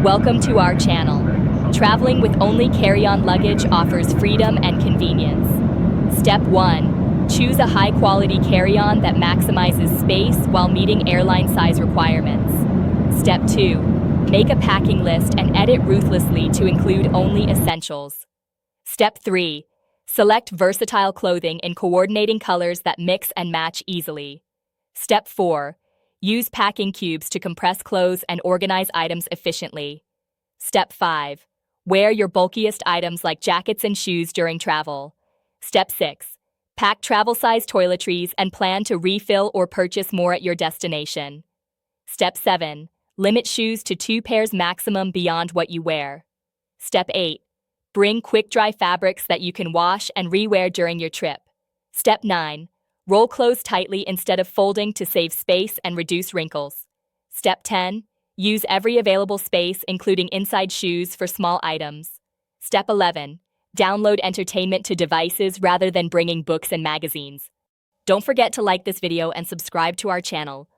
Welcome to our channel. Traveling with only carry-on luggage offers freedom and convenience. Step 1. Choose a high-quality carry-on that maximizes space while meeting airline size requirements. Step 2. Make a packing list and edit ruthlessly to include only essentials. Step 3. Select versatile clothing in coordinating colors that mix and match easily. Step 4. Use packing cubes to compress clothes and organize items efficiently. Step 5. Wear your bulkiest items like jackets and shoes during travel. Step 6. Pack travel-size toiletries and plan to refill or purchase more at your destination. Step 7. Limit shoes to 2 pairs maximum beyond what you wear. Step 8. Bring quick-dry fabrics that you can wash and rewear during your trip. Step 9. Roll clothes tightly instead of folding to save space and reduce wrinkles. Step 10. Use every available space, including inside shoes, for small items. Step 11. Download entertainment to devices rather than bringing books and magazines. Don't forget to like this video and subscribe to our channel.